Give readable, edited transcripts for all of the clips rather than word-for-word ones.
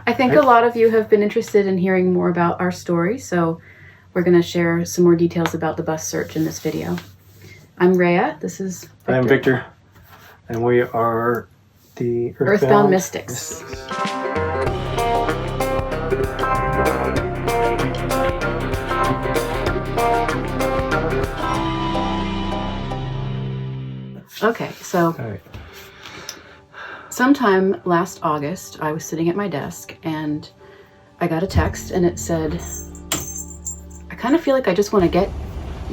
I think a lot of you have been interested in hearing more about our story, so we're going to share some more details about the bus search in this video. I'm Rhea. This is Victor. I'm Victor, and we are the Earthbound Mystics. Okay, so sometime last August, I was sitting at my desk and I got a text and it said, I kind of feel like I just want to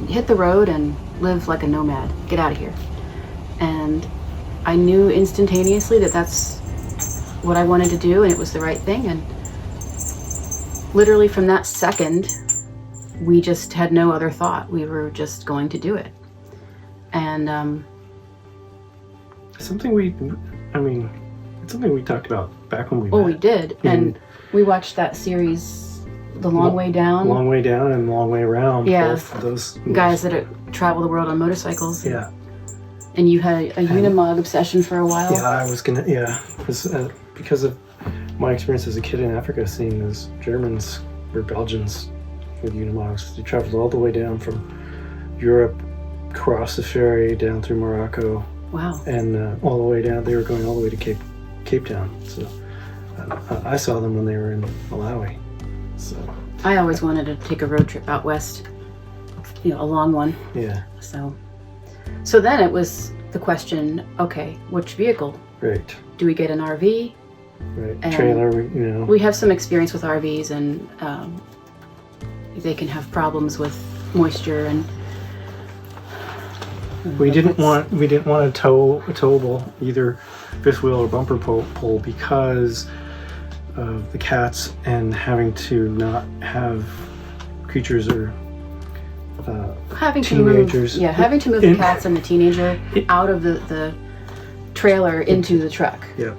hit the road and live like a nomad, get out of here. And I knew instantaneously that that's what I wanted to do and it was the right thing. And literally from that second, we just had no other thought. We were just going to do it. And it's something we talked about back when we met. Oh, we did. And we watched that series, The Long Way Down. Long Way Down and Long Way Around. Yeah. Both of those guys that travel the world on motorcycles. Yeah. And you had a Unimog obsession for a while. Yeah, I was gonna, because of my experience as a kid in Africa, seeing those Germans or Belgians with Unimogs. They traveled all the way down from Europe, crossed the ferry down through Morocco. Wow. And all the way down, they were going all the way to Cape Town. So I saw them when they were in Malawi. So I always wanted to take a road trip out west, a long one. Yeah. So then it was the question, okay, which vehicle? Right. Do we get an RV? Right. And trailer, We have some experience with RVs and they can have problems with moisture and we didn't want a towable, either fifth wheel or bumper pull, because of the cats and having to not have creatures or having teenagers. Having to move the cats and the teenager out of the trailer into the truck. Yeah.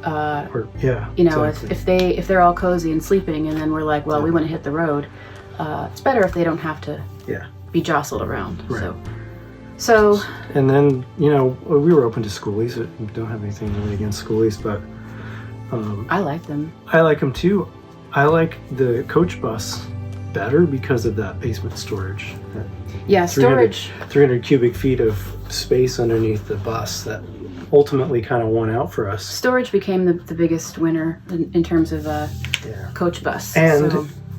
Exactly. If they're all cozy and sleeping, and then we're like, well, we want to hit the road. It's better if they don't have to be jostled around. Right. So. And then we were open to schoolies. We don't have anything really against schoolies, but I like them. I like them too. I like the coach bus better because of that basement storage. Yeah, storage. 300 cubic feet of space underneath the bus that ultimately kind of won out for us. Storage became the biggest winner in terms of coach bus. And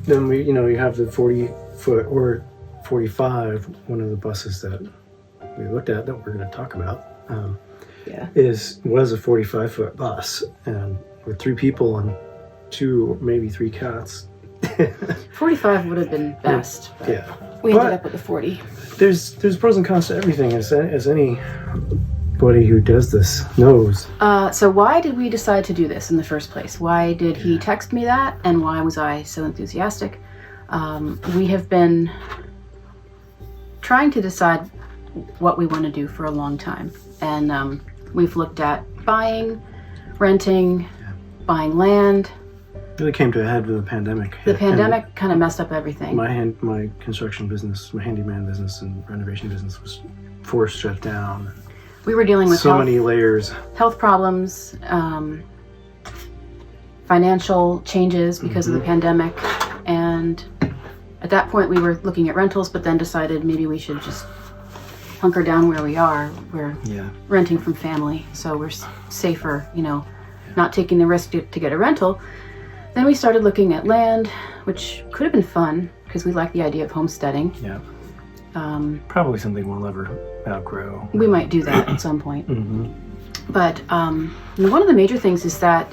then you have the 40-foot or 45, one of the buses that we looked at that we're going to talk about, was a 45-foot bus, and with 3 people and 2 or maybe 3 cats. 45 would have been best. Yeah. We ended up with a 40. There's pros and cons to everything, as anybody who does this knows. So why did we decide to do this in the first place? Why did he text me that, and why was I so enthusiastic? We have been trying to decide what we want to do for a long time, and we've looked at buying, renting, buying land. It really came to a head with the pandemic. The pandemic kind of messed up everything. My construction business, my handyman business and renovation business was forced shut down. We were dealing with many layers, health problems, financial changes because of the pandemic, and at that point we were looking at rentals, but then decided maybe we should just hunker down where we are. We're renting from family, so we're safer, not taking the risk to get a rental. Then we started looking at land, which could have been fun because we like the idea of homesteading. Yeah. Probably something we'll never outgrow. We might do that at some point. Mm-hmm. But one of the major things is that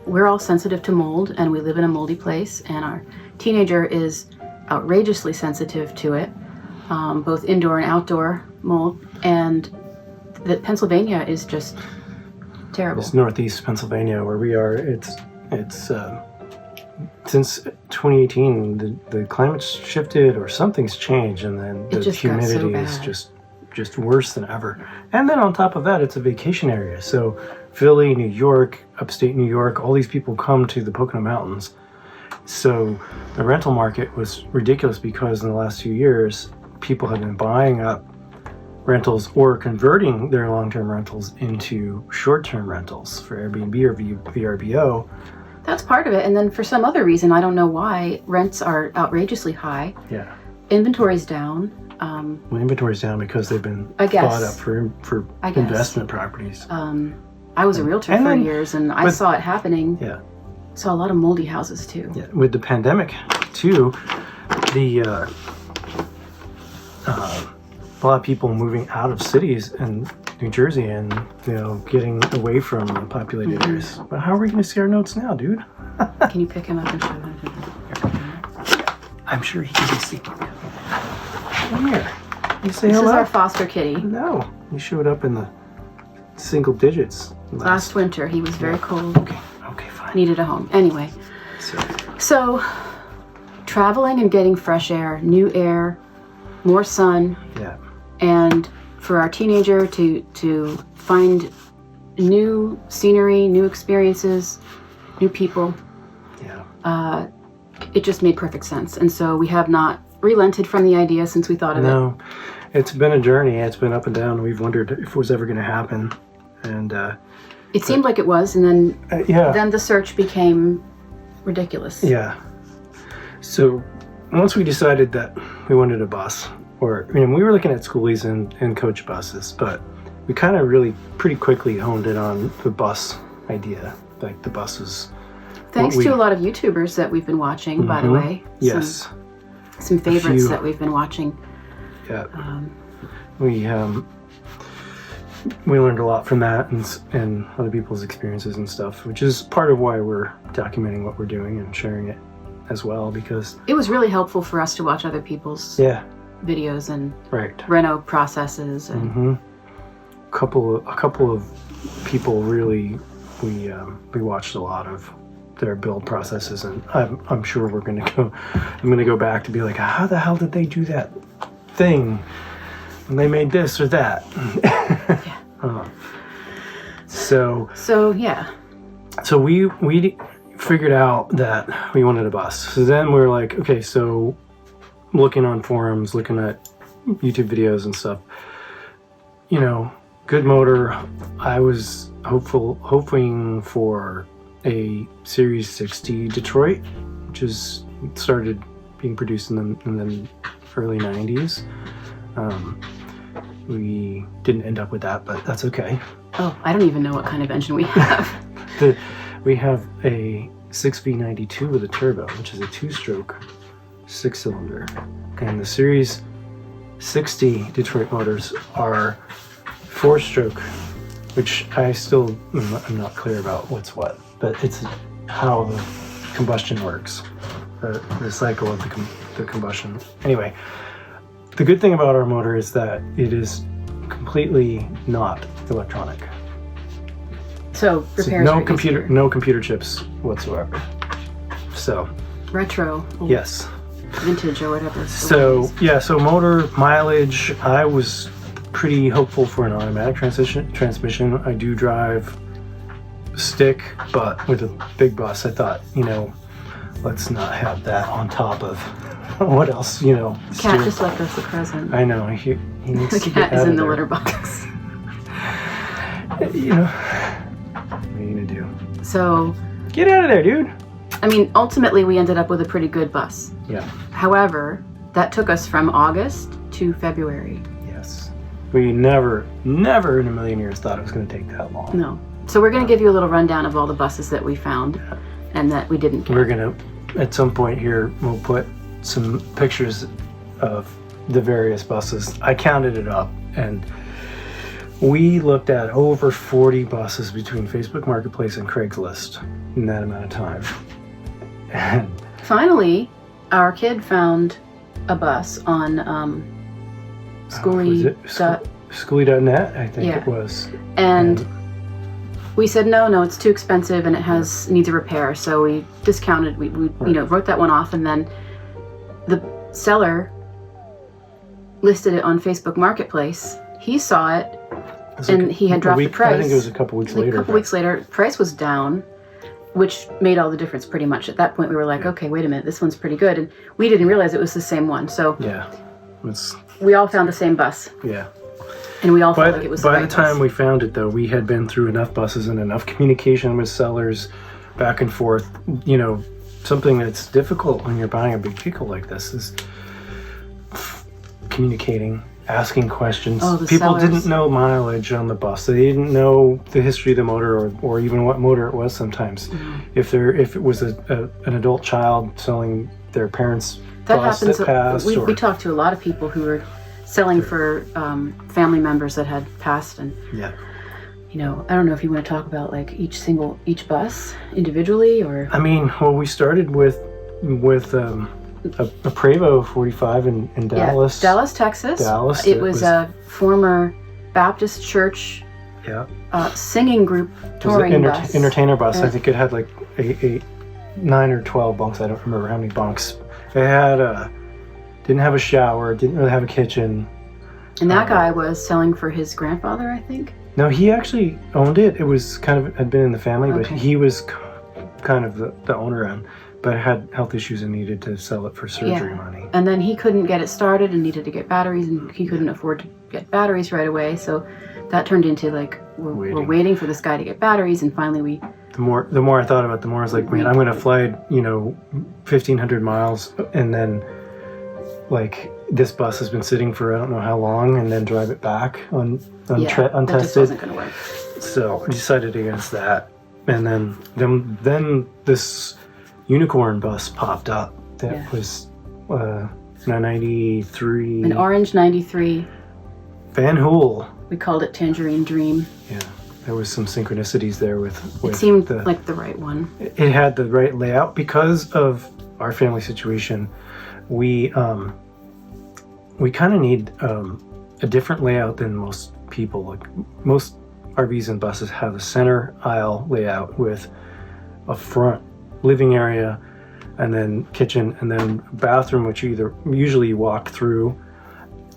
we're all sensitive to mold, and we live in a moldy place, and our teenager is outrageously sensitive to it, both indoor and outdoor mold, and that Pennsylvania is just terrible. It's northeast Pennsylvania where we are. It's since 2018 the climate's shifted or something's changed, and then the humidity is just worse than ever. And then on top of that, it's a vacation area. So Philly, New York, upstate New York, all these people come to the Pocono Mountains. So the rental market was ridiculous because in the last few years, people have been buying up rentals or converting their long-term rentals into short-term rentals for Airbnb or VRBO. That's part of it. And then for some other reason, I don't know why, rents are outrageously high. Yeah. Inventory's down. Well, inventory's down because they've been I guess. bought up for investment properties. I was a realtor for years, and I saw it happening. Yeah. Saw a lot of moldy houses too. Yeah. With the pandemic, too, a lot of people moving out of cities in New Jersey and getting away from populated areas. But how are we going to see our notes now, dude? Can you pick him up and show him? I'm sure he can be seen. Come here. You say this hello? This is our foster kitty. No, he showed up in the single digits last winter. He was very cold. Okay, fine. Needed a home. Anyway, so traveling and getting fresh air, new air, more sun. Yeah. And for our teenager to find new scenery, new experiences, new people. Yeah. It just made perfect sense. And so we have not relented from the idea since we thought of it. No, it's been a journey. It's been up and down. We've wondered if it was ever going to happen. And it seemed like it was, and then then the search became ridiculous. Yeah. So once we decided that we wanted a bus, or we were looking at schoolies and coach buses, but we kind of really pretty quickly honed in on the bus idea. Like the buses. Thanks to a lot of YouTubers that we've been watching, by the way. Yes. Some favorites that we've been watching. Yeah. We learned a lot from that and other people's experiences and stuff, which is part of why we're documenting what we're doing and sharing it as well, because it was really helpful for us to watch other people's videos and reno processes. And a couple of people really we watched a lot of their build processes, and I'm sure I'm gonna go back to be like, how the hell did they do that thing when they made this or that? So we figured out that we wanted a bus. So then we were like, okay, so looking on forums, looking at YouTube videos and stuff, good motor. I was hoping for a Series 60 Detroit, which is started being produced in the early 90s. We didn't end up with that, but that's okay. Oh, I don't even know what kind of engine we have. We have a 6V92 with a turbo, which is a 2-stroke 6-cylinder. And the Series 60 Detroit motors are 4-stroke, which I still am not clear about what's what, but it's how the combustion works, the cycle of the combustion. Anyway, the good thing about our motor is that it is completely not electronic. So no computer chips whatsoever. So retro. Yes. Vintage or whatever. So motor mileage. I was pretty hopeful for an automatic transmission. I do drive stick, but with a big bus, I thought, let's not have that on top of what else, Cat just left us a present. I know. He needs the to cat get is in the there. litter box. What are you gonna do? So get out of there, dude. I mean, ultimately, we ended up with a pretty good bus. Yeah. However, that took us from August to February. Yes. We never in a million years thought it was going to take that long. No. So we're going to give you a little rundown of all the buses that we found and that we didn't get. We're going to, at some point here, we'll put some pictures of the various buses. I counted it up, and we looked at over 40 buses between Facebook Marketplace and Craigslist in that amount of time. And finally, our kid found a bus on Schoolie.net, I think it was. And we said, no, it's too expensive and it needs a repair. So we discounted, we wrote that one off, and then the seller listed it on Facebook Marketplace. He saw it, and he had dropped the price. I think it was a couple weeks later. A couple weeks later, price was down, which made all the difference pretty much. At that point, we were like, okay, wait a minute, this one's pretty good. And we didn't realize it was the same one. So we all found the same bus. Yeah. And we all felt like it was the right By the time we found it, though, we had been through enough buses and enough communication with sellers back and forth. You know, something that's difficult when you're buying a big vehicle like this is communicating, asking questions. Oh, the people sellers. didn't know mileage on the bus. They didn't know the history of the motor, or even what motor it was sometimes. If it was an adult child selling their parents' bus that passed. We talked to a lot of people who were selling for family members that had passed, and you know, I don't know if you want to talk about like each bus individually, or I mean, well, we started with a Prevost 45 in Dallas. Dallas, Texas. Dallas. It was a former Baptist church singing group touring bus. Entertainer bus. I think it had like 9 or 12 bunks. I don't remember how many bunks. It had didn't have a shower, didn't really have a kitchen. And that guy was selling for his grandfather, I think. No, he actually owned it. It was had been in the family, but he was kind of the owner, but had health issues and needed to sell it for surgery money. And then he couldn't get it started and needed to get batteries, and he couldn't afford to get batteries right away. So that turned into like, we're waiting for this guy to get batteries, and finally The more I thought about it, the more I was like, man, I'm going to fly, 1,500 miles, and then like this bus has been sitting for I don't know how long, and then drive it back untested. That just wasn't going to work. So I decided against that, and then this unicorn bus popped up that was a 93, an orange 93 Van Hool. We called it Tangerine Dream. Yeah, there was some synchronicities there with it seemed like the right one. It had the right layout because of our family situation. We kind of need a different layout than most people. Like most RVs and buses have a center aisle layout with a front living area, and then kitchen, and then bathroom, which you usually walk through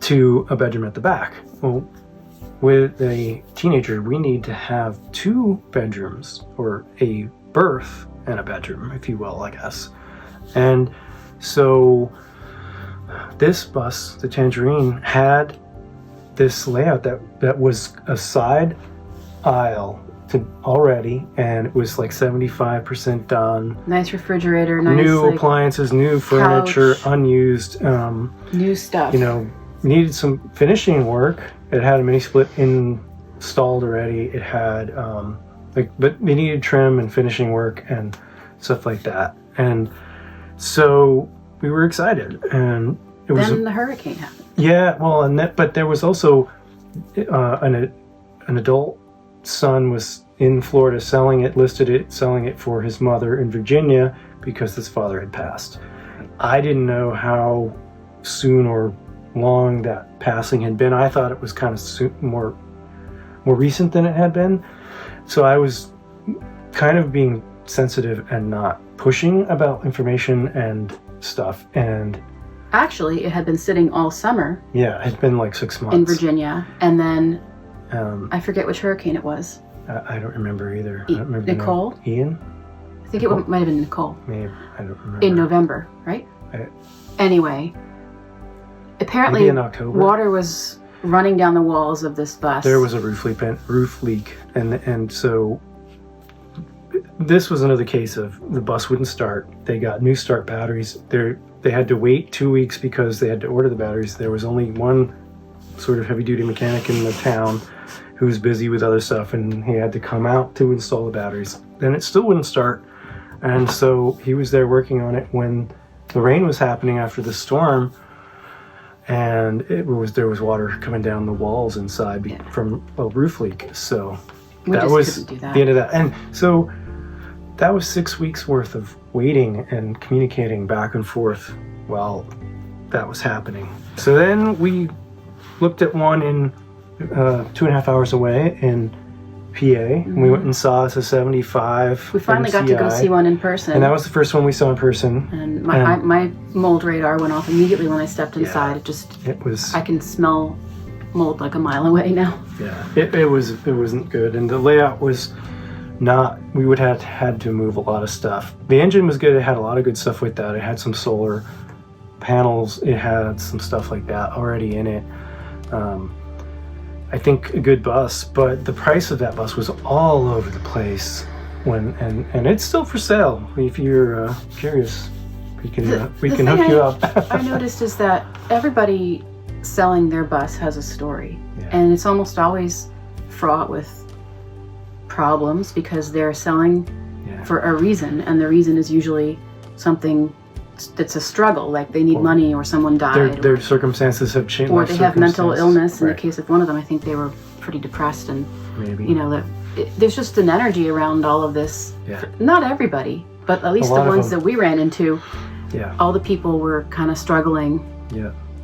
to a bedroom at the back. Well, with a teenager, we need to have 2 bedrooms, or a berth and a bedroom, if you will, I guess. And so this bus, the Tangerine, had this layout that was a side aisle already, and it was like 75% done. Nice refrigerator, new appliances, new furniture, couch, unused, new stuff. Needed some finishing work. It had a mini split installed already. It had but they needed trim and finishing work and stuff like that. And so we were excited, and it was then the hurricane happened. Yeah, well, but there was also an adult son was in Florida selling it for his mother in Virginia because his father had passed. I didn't know how soon or long that passing had been. I thought it was kind of more recent than it had been. So I was kind of being sensitive and not pushing about information and stuff. And actually, it had been sitting all summer. Yeah, it had been like 6 months. In Virginia. And then I forget which hurricane it was. I don't remember either. I don't remember Nicole? Ian? I think it might have been Nicole. Maybe. I don't remember. In November, right? Anyway, apparently in October. Water was running down the walls of this bus. There was a roof leak, and so this was another case of the bus wouldn't start. They got new start batteries. They had to wait 2 weeks because they had to order the batteries. There was only one sort of heavy-duty mechanic in the town who was busy with other stuff, and he had to come out to install the batteries. Then it still wouldn't start, and so he was there working on it when the rain was happening after the storm, and there was water coming down the walls inside from a roof leak. So that was the end of that. And so that was 6 weeks worth of waiting and communicating back and forth while that was happening. So then we looked at one in 2.5 hours away in PA. And we went and saw a 75. We finally got to go see one in person. And that was the first one we saw in person. And my mold radar went off immediately when I stepped inside. I can smell mold like a mile away now. Yeah, it wasn't good, and the layout was not. We would have had to move a lot of stuff. The engine was good. It had a lot of good stuff with that. It had some solar panels. It had some stuff like that already in it. I think a good bus, but the price of that bus was all over the place. and it's still for sale. If you're curious, we can hook you up. I noticed is that everybody selling their bus has a story, and it's almost always fraught with problems because they're selling for a reason, and the reason is usually something that's a struggle, like they need money or someone died. Their circumstances have changed. Or they have mental illness. In the case of one of them, I think they were pretty depressed, and maybe there's just an energy around all of this. Not everybody, but at least the ones that we ran into, all the people were kind of struggling.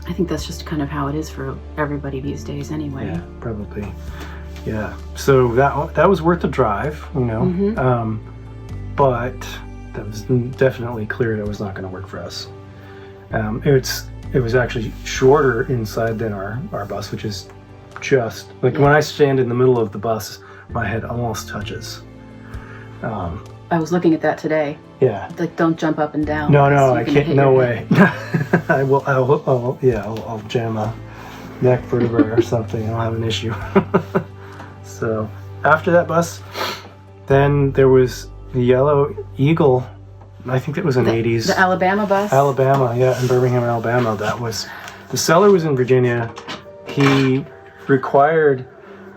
I think that's just kind of how it is for everybody these days anyway. Yeah, probably. Yeah, so that was worth the drive, but that was definitely clear that was not going to work for us. It was actually shorter inside than our bus, which is just like when I stand in the middle of the bus, my head almost touches. I was looking at that today. Yeah. Like, don't jump up and down. No, I can't. No way. I'll jam a neck vertebra or something. I'll have an issue. So after that bus, then there was the Yellow Eagle. I think it was an 80s. The Alabama bus? Alabama, yeah, in Birmingham, Alabama. The seller was in Virginia. He required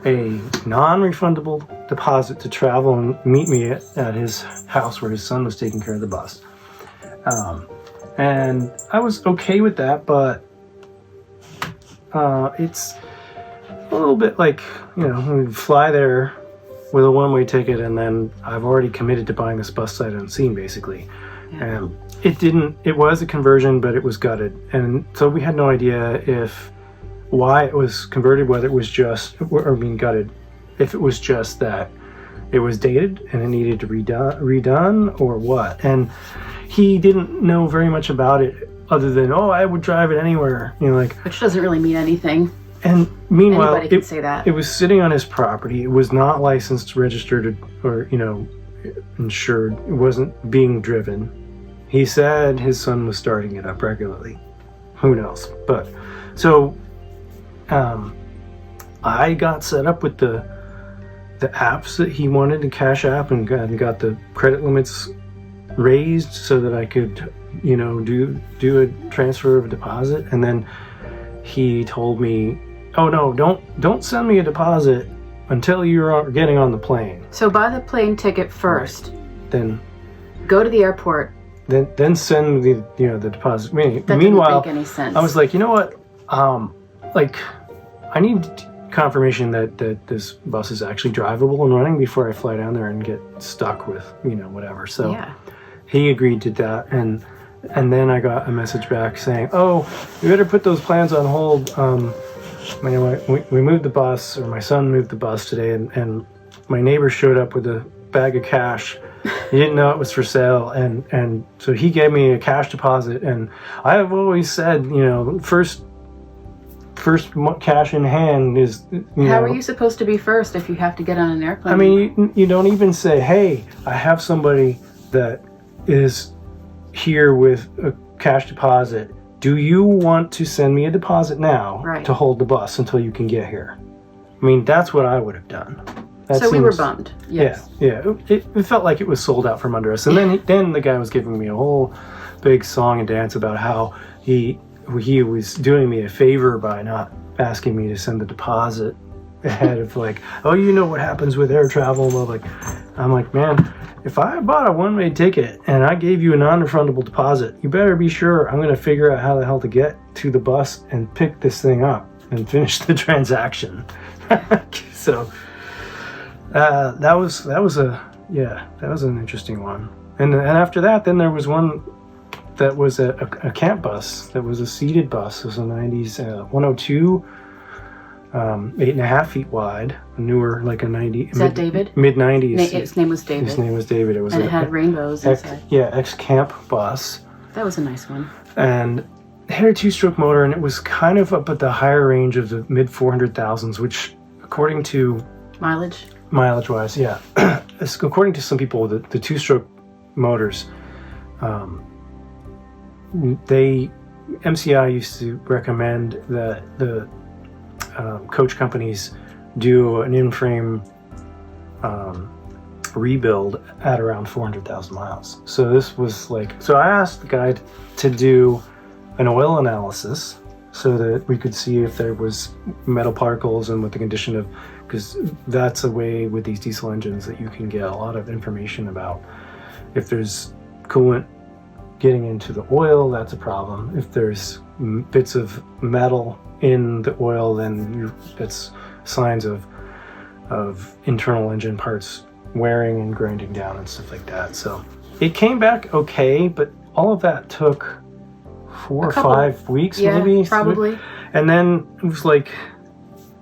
a non-refundable deposit to travel and meet me at his house where his son was taking care of the bus. And I was okay with that, but it's a little bit like, we fly there with a one-way ticket, and then I've already committed to buying this bus sight unseen, basically. And it was a conversion, but it was gutted. And so we had no idea why it was converted, whether it was just, gutted, if it was just that it was dated and it needed to redone or what. And he didn't know very much about it other than, I would drive it anywhere, which doesn't really mean anything. And meanwhile, anybody can say that. It was sitting on his property. It was not licensed, registered, or insured. It wasn't being driven. He said his son was starting it up regularly. Who knows? But so I got set up with the apps that he wanted, the Cash App, and got the credit limits raised so that I could, do a transfer of a deposit. And then he told me, "Oh no, don't send me a deposit until you're getting on the plane. So buy the plane ticket first. Right. Then go to the airport. Then send the the deposit." That Meanwhile, didn't make any sense. I was like, you know what? I need confirmation that this bus is actually drivable and running before I fly down there and get stuck with whatever. So he agreed to that, and then I got a message back saying, "Oh, you better put those plans on hold. We moved the bus, or my son moved the bus today, and my neighbor showed up with a bag of cash. He didn't know it was for sale, and so he gave me a cash deposit. And I've always said, first cash in hand is, How are you supposed to be first if you have to get on an airplane? I mean, you don't even say, hey, I have somebody that is here with a cash deposit. Do you want to send me a deposit now to hold the bus until you can get here? I mean, that's what I would have done. We were bummed. Yes. Yeah. It felt like it was sold out from under us. And then the guy was giving me a whole big song and dance about how he was doing me a favor by not asking me to send the deposit ahead of what happens with air travel. I'm like, man, if I bought a one-way ticket and I gave you a non-refundable deposit, you better be sure I'm going to figure out how the hell to get to the bus and pick this thing up and finish the transaction. So that was an interesting one. And after that, then there was one that was a camp bus. That was a seated bus. It was a 90s 102, 8.5 feet wide, newer, like a 90. Is that David? Mid 90s. His name was David. His name was David. It was. And it had rainbows inside. Ex-camp bus. That was a nice one. And it had a two-stroke motor, and it was kind of up at the higher range of the mid 400,000s, which, according to mileage-wise, yeah. According to some people, the two-stroke motors, MCI used to recommend that the coach companies do an in-frame rebuild at around 400,000 miles. So this was like, so I asked the guy to do an oil analysis so that we could see if there was metal particles and what the condition of, because that's a way with these diesel engines that you can get a lot of information about. If there's coolant getting into the oil, that's a problem. If there's bits of metal in the oil, then that's signs of internal engine parts wearing and grinding down and stuff like that. So it came back okay, but all of that took 4 or 5 weeks, maybe. Probably. And then it was like,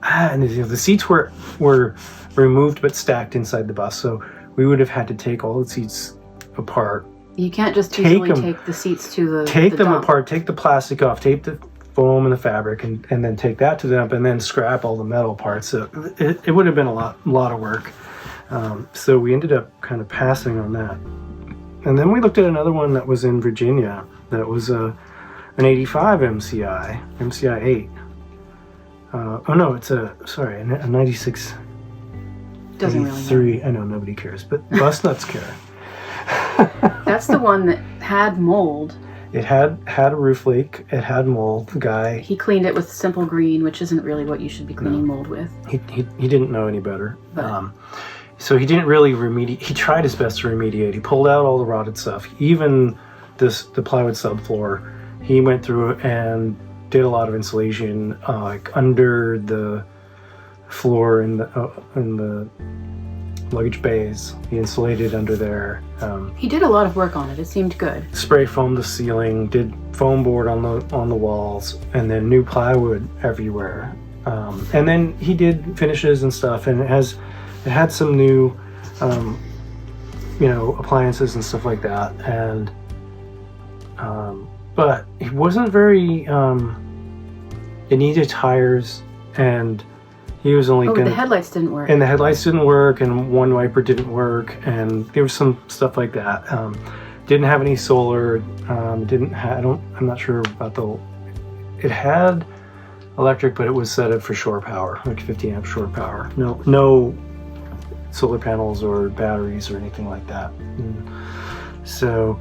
and the seats were removed but stacked inside the bus, so we would have had to take all the seats apart. You can't just easily take the seats to the take them dump. apart, take the plastic off, tape the foam and the fabric, and then take that to the dump, and then scrap all the metal parts. So it would have been a lot of work. So we ended up kind of passing on that. And then we looked at another one that was in Virginia. That was an 85 MCI MC9 a 96. Doesn't really matter. I know nobody cares, but bus nuts care. That's the one that had mold. It had a roof leak. It had mold. The guy, he cleaned it with simple green, which isn't really what you should be cleaning mold with. He didn't know any better. So he didn't really remediate. He tried his best to remediate. He pulled out all the rotted stuff, even the plywood subfloor. He went through and did a lot of insulation, like under the floor in the luggage bays. He insulated under there. He did a lot of work on it. It seemed good. Spray foamed the ceiling, did foam board on the walls, and then new plywood everywhere. And then he did finishes and stuff, and it had some new, appliances and stuff like that. And but it wasn't very. It needed tires, and he was only the headlights didn't work. And the headlights didn't work, and one wiper didn't work, and there was some stuff like that. Didn't have any solar. I'm not sure about it had electric, but it was set up for shore power, like 50 amp shore power. No solar panels or batteries or anything like that. And so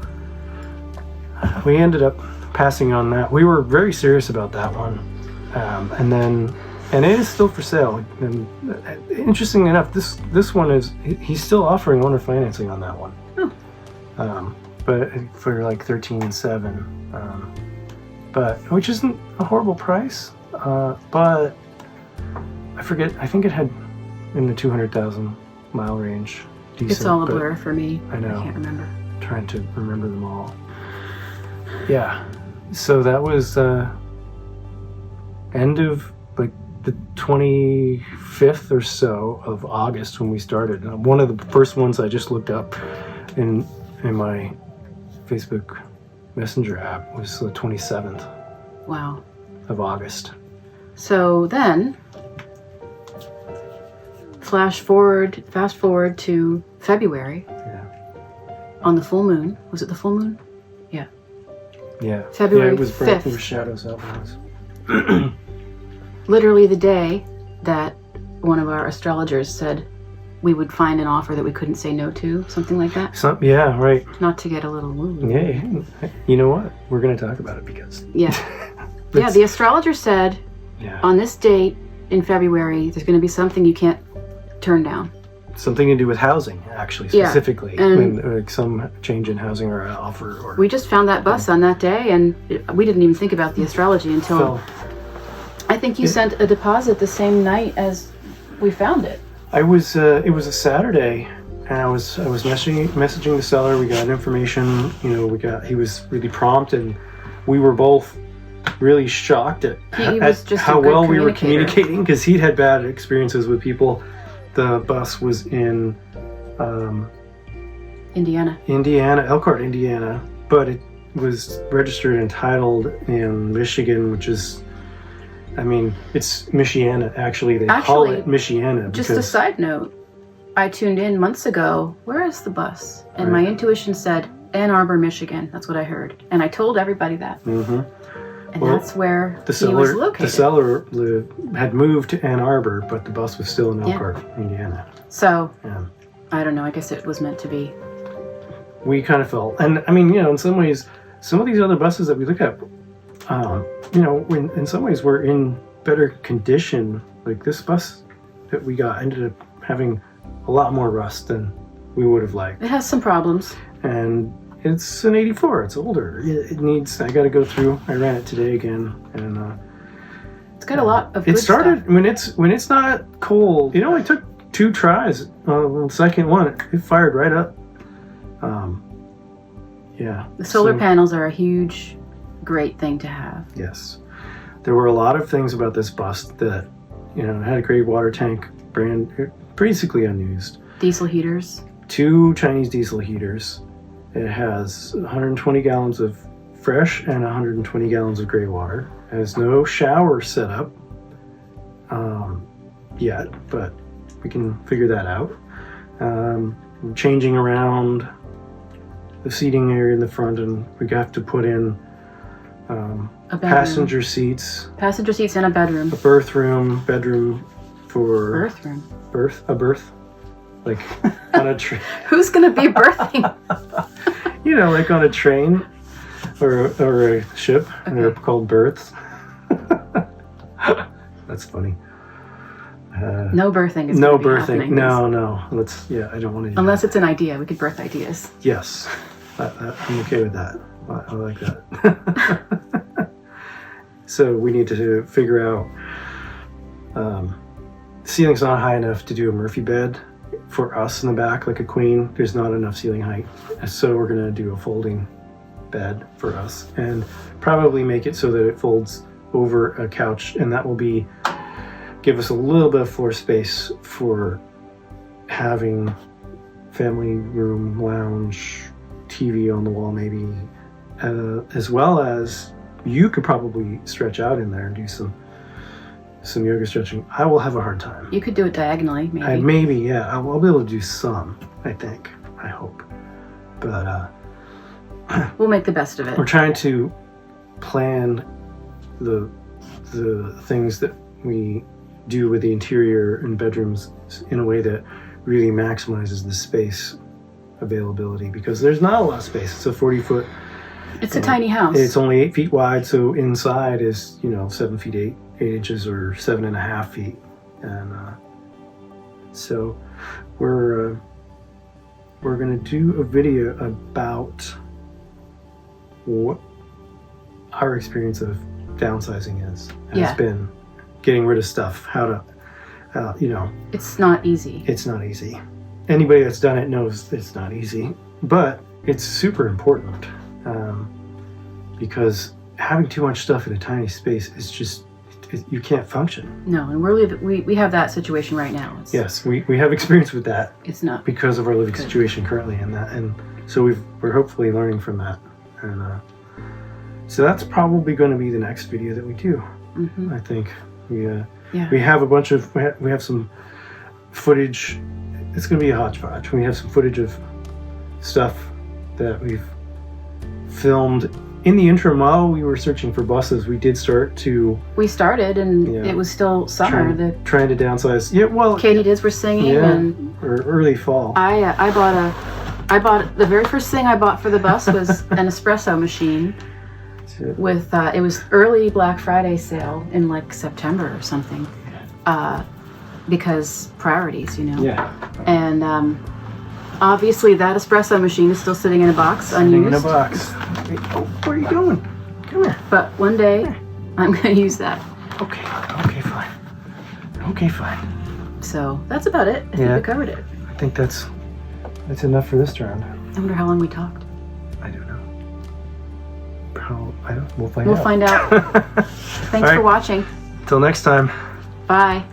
we ended up passing on that. We were very serious about that one, and it is still for sale. And interestingly enough, this one he's still offering owner financing on that one. But for like $13,700, but which isn't a horrible price. But I forget. I think it had in the 200,000 mile range. Decent, it's all a blur for me. I know. I can't remember. Trying to remember them all. Yeah. So that was end of like the 25th or so of August when we started. One of the first ones I just looked up in my Facebook Messenger app was the 27th. Wow. Of August. So then, fast forward to February. Yeah. On the full moon. Was it the full moon? Yeah. Yeah. February 5th. It was bright. There were shadows out once. Literally the day that one of our astrologers said we would find an offer that we couldn't say no to, something like that. Yeah, right. Not to get a little woo. Yeah. You know what? We're going to talk about it because. Yeah. Yeah, the astrologer said on this date in February, there's going to be something you can't turn down. Something to do with housing, actually, specifically. And some change in housing or an offer. Or we just found that bus on that day, and we didn't even think about the astrology until I think you sent a deposit the same night as we found it. It was a Saturday, and I was messaging the seller. We got information. He was really prompt, and we were both really shocked at how well we were communicating, because he'd had bad experiences with people. The bus was in Indiana, Elkhart, Indiana, but it was registered and titled in Michigan, which is, it's Michiana. Actually, they call it Michiana. Just a side note, I tuned in months ago. Where is the bus? And my intuition said Ann Arbor, Michigan. That's what I heard, and I told everybody that. Mm-hmm. And that's where he was located. The seller had moved to Ann Arbor, but the bus was still in Elkhart, Indiana. So I don't know. I guess it was meant to be. We kind of felt, and I mean, in some ways, some of these other buses that we look at, in some ways we're in better condition. Like this bus that we got ended up having a lot more rust than we would have liked. It has some problems. And it's an 84. It's older. It needs. I got to go through. I ran it today again, and it's got a lot of. It good started stuff. when it's not cold. It only took 2 tries. On the second one, it fired right up. Yeah. The solar panels are a huge, great thing to have. Yes, there were a lot of things about this bus that, it had a great water tank, basically unused. Diesel heaters. 2 Chinese diesel heaters. It has 120 gallons of fresh and 120 gallons of gray water. It has no shower set up yet, but we can figure that out. Changing around the seating area in the front, and we have to put in passenger seats. Passenger seats and a bedroom. A bedroom for... A berth? Like on a train. Who's going to be birthing? Like on a train or a ship, and they're called berths. That's funny. No birthing is no going to be birthing. happening. No. I don't want to do Unless that. it's an idea. We could birth ideas. Yes. I'm okay with that. I like that. So we need to figure out, the ceiling's not high enough to do a Murphy bed for us in the back, like a queen. There's not enough ceiling height. So we're going to do a folding bed for us and probably make it so that it folds over a couch, and that will give us a little bit of floor space for having family room, lounge, TV on the wall maybe, as well as you could probably stretch out in there and do some yoga stretching. I will have a hard time. You could do it diagonally, maybe. Maybe, yeah. I'll be able to do some, I think. I hope. But we'll make the best of it. We're trying to plan the things that we do with the interior and bedrooms in a way that really maximizes the space availability, because there's not a lot of space. It's a 40-foot. It's a tiny house. It's only 8 feet wide, so inside is 7 feet 8 inches or 7.5 feet, and so we're gonna do a video about what our experience of downsizing has been, getting rid of stuff, how to, It's not easy. It's not easy. Anybody that's done it knows it's not easy, but it's super important, because having too much stuff in a tiny space is just, you can't function. No, and we have that situation right now. Yes, we have experience with that. It's not because of our living situation currently, and so we're hopefully learning from that, and so that's probably going to be the next video that we do. Mm-hmm. I think we have a bunch of we have some footage. It's going to be a hodgepodge. We have some footage of stuff that we've filmed. In the interim, while we were searching for buses, we did We started, and it was still summer. Trying to downsize. Yeah, well, katydids were singing, or early fall. I bought the very first thing I bought for the bus was an espresso machine. With it was early Black Friday sale in like September or something, because priorities, Yeah. And obviously that espresso machine is still sitting in a box, unused. Sitting in a box. Where are you going? Come here. But one day, I'm going to use that. Okay, fine. So that's about it. I think we covered it. I think that's enough for this round. I wonder how long we talked. I don't know. We'll find out. We'll find out. Thanks for watching. Till next time. Bye.